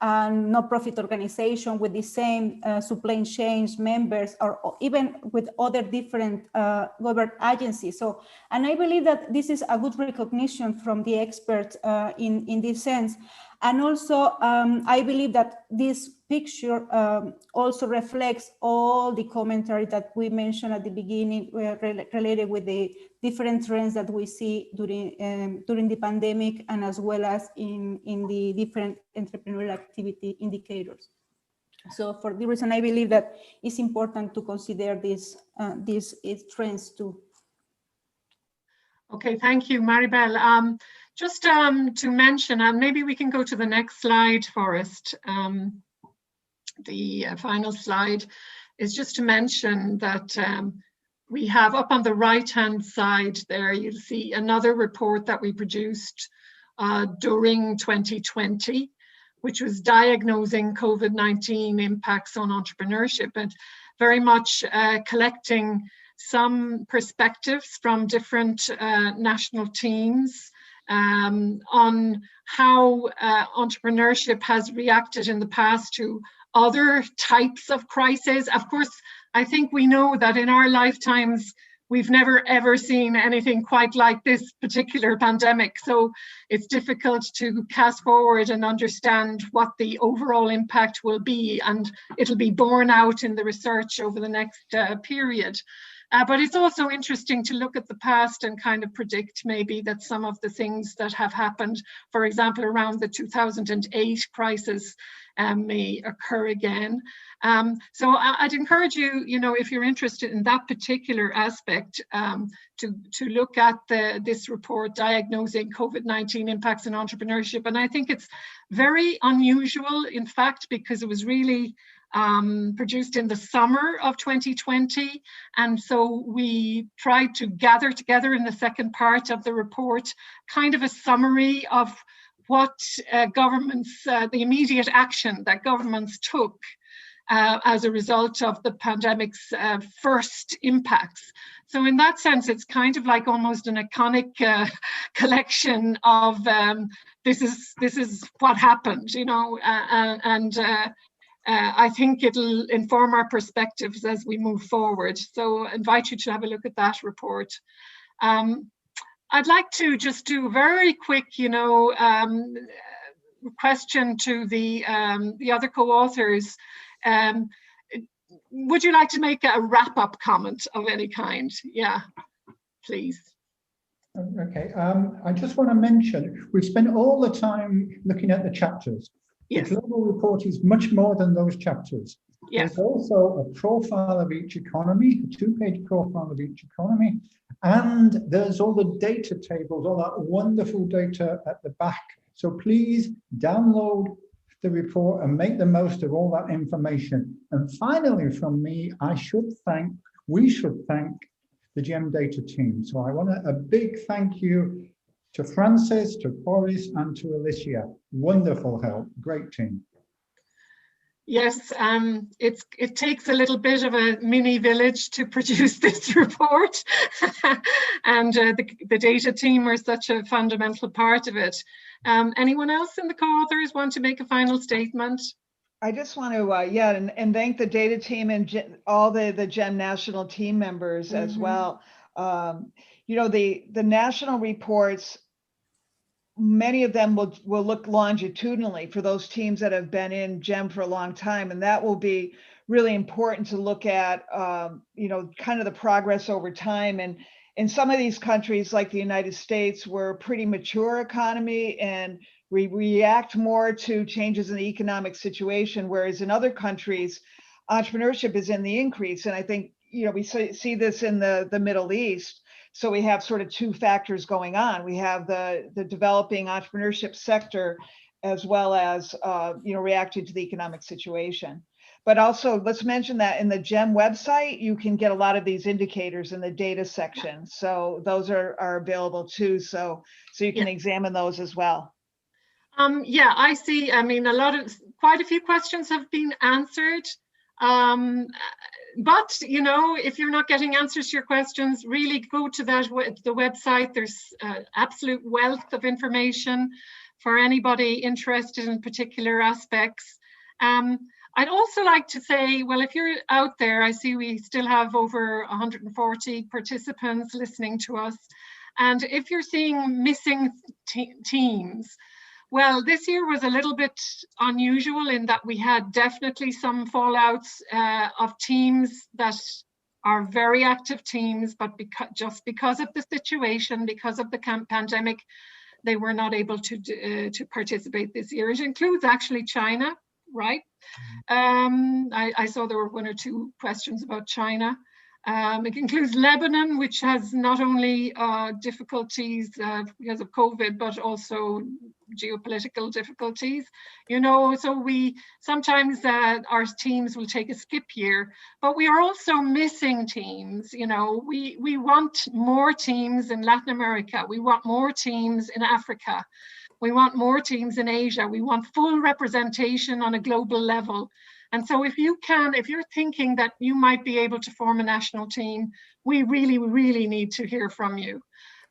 and non-profit organization with the same supply chain members, or even with other different government agencies. So, and I believe that this is a good recognition from the experts in this sense. And also, I believe that this picture also reflects all the commentary that we mentioned at the beginning related with the different trends that we see during the pandemic, and as well as in the different entrepreneurial activity indicators. So for the reason, I believe that it's important to consider these trends too. Okay, thank you, Maribel. Just to mention, and maybe we can go to the next slide, Forrest. The final slide is just to mention that we have up on the right-hand side there, you'll see another report that we produced during 2020, which was diagnosing COVID-19 impacts on entrepreneurship, and very much collecting some perspectives from different national teams on how entrepreneurship has reacted in the past to other types of crises. Of course, I think we know that in our lifetimes, we've never ever seen anything quite like this particular pandemic. So it's difficult to cast forward and understand what the overall impact will be, and it'll be borne out in the research over the next period. But it's also interesting to look at the past and kind of predict maybe that some of the things that have happened, for example, around the 2008 crisis may occur again. So I'd encourage you, if you're interested in that particular aspect, to look at this report, Diagnosing COVID-19 Impacts on Entrepreneurship. And I think it's very unusual, in fact, because it was really produced in the summer of 2020. And so we tried to gather together in the second part of the report kind of a summary of what governments, the immediate action that governments took as a result of the pandemic's first impacts. So in that sense, it's kind of like almost an iconic collection of this is what happened, I think it'll inform our perspectives as we move forward. So I invite you to have a look at that report. I'd like to just do a very quick, question to the other co-authors. Would you like to make a wrap-up comment of any kind? Yeah, please. Okay, I just want to mention, we've spent all the time looking at the chapters. Yes. The global report is much more than those chapters. Yes. There's also a profile of each economy, a 2-page profile of each economy, and there's all the data tables, all that wonderful data at the back. So please download the report and make the most of all that information. And finally, from me, we should thank the GEM data team. So I want a big thank you to Francis, to Boris, and to Alicia. Wonderful help, great team. Yes, it takes a little bit of a mini village to produce this report, and the data team are such a fundamental part of it. Anyone else in the co-authors want to make a final statement? I just want to, and thank the data team and all the GEM national team members as well. You know, the national reports, many of them will look longitudinally for those teams that have been in GEM for a long time, and that will be really important to look at, you know, kind of the progress over time. And in some of these countries, like the United States, we're a pretty mature economy and we react more to changes in the economic situation, whereas in other countries, entrepreneurship is in the increase. And I think, you know, we see this in the Middle East. So we have sort of two factors going on. We have the developing entrepreneurship sector, as well as you know, reacting to the economic situation. But also, let's mention that in the GEM website, you can get a lot of these indicators in the data section. So those are available too. So you can examine those as well. Yeah, I see. I mean, quite a few questions have been answered. But, you know, if you're not getting answers to your questions, really go to the website. There's absolute wealth of information for anybody interested in particular aspects. I'd also like to say, well, if you're out there, I see we still have over 140 participants listening to us. And if you're seeing missing teams, well, this year was a little bit unusual in that we had definitely some fallouts of teams that are very active teams, but just because of the situation, because of the pandemic, they were not able to participate this year. It includes actually China, right? I saw there were one or two questions about China. It includes Lebanon, which has not only difficulties because of COVID, but also geopolitical difficulties. You know, so we sometimes our teams will take a skip year, but we are also missing teams. You know, we want more teams in Latin America. We want more teams in Africa. We want more teams in Asia. We want full representation on a global level. And so if you're thinking that you might be able to form a national team, we really, really need to hear from you.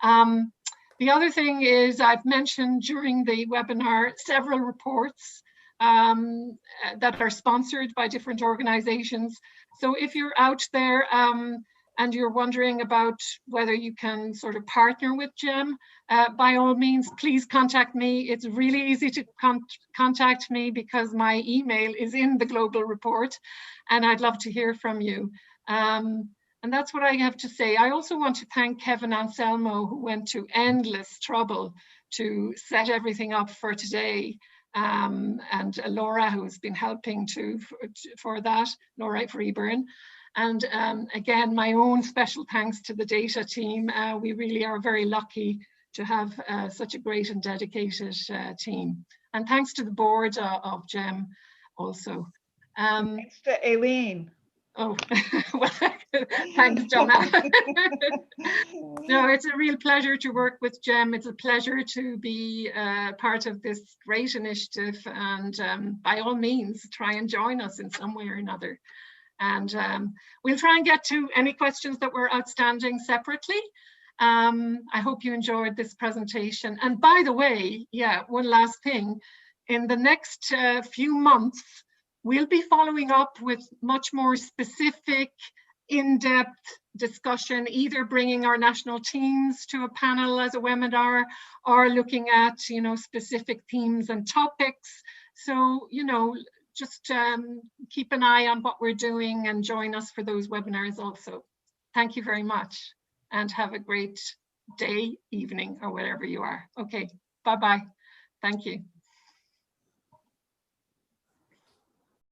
The other thing is, I've mentioned during the webinar several reports that are sponsored by different organizations. So if you're out there and you're wondering about whether you can sort of partner with GEM, by all means, please contact me. It's really easy to contact me because my email is in the global report, and I'd love to hear from you. And that's what I have to say. I also want to thank Kevin Anselmo, who went to endless trouble to set everything up for today. And Laura, who's been helping for that, Laura Freeburn. And again, my own special thanks to the data team. We really are very lucky to have such a great and dedicated team. And thanks to the board of GEM also. Thanks to Aileen. Oh, well, thanks, Donna. No, it's a real pleasure to work with GEM. It's a pleasure to be part of this great initiative, and by all means, try and join us in some way or another. And we'll try and get to any questions that were outstanding separately. I hope you enjoyed this presentation. And by the way, yeah, one last thing. In the next few months, we'll be following up with much more specific, in-depth discussion, either bringing our national teams to a panel as a webinar or looking at, you know, specific themes and topics. So, you know, just keep an eye on what we're doing and join us for those webinars also. Thank you very much and have a great day, evening, or wherever you are. Okay, bye-bye. Thank you.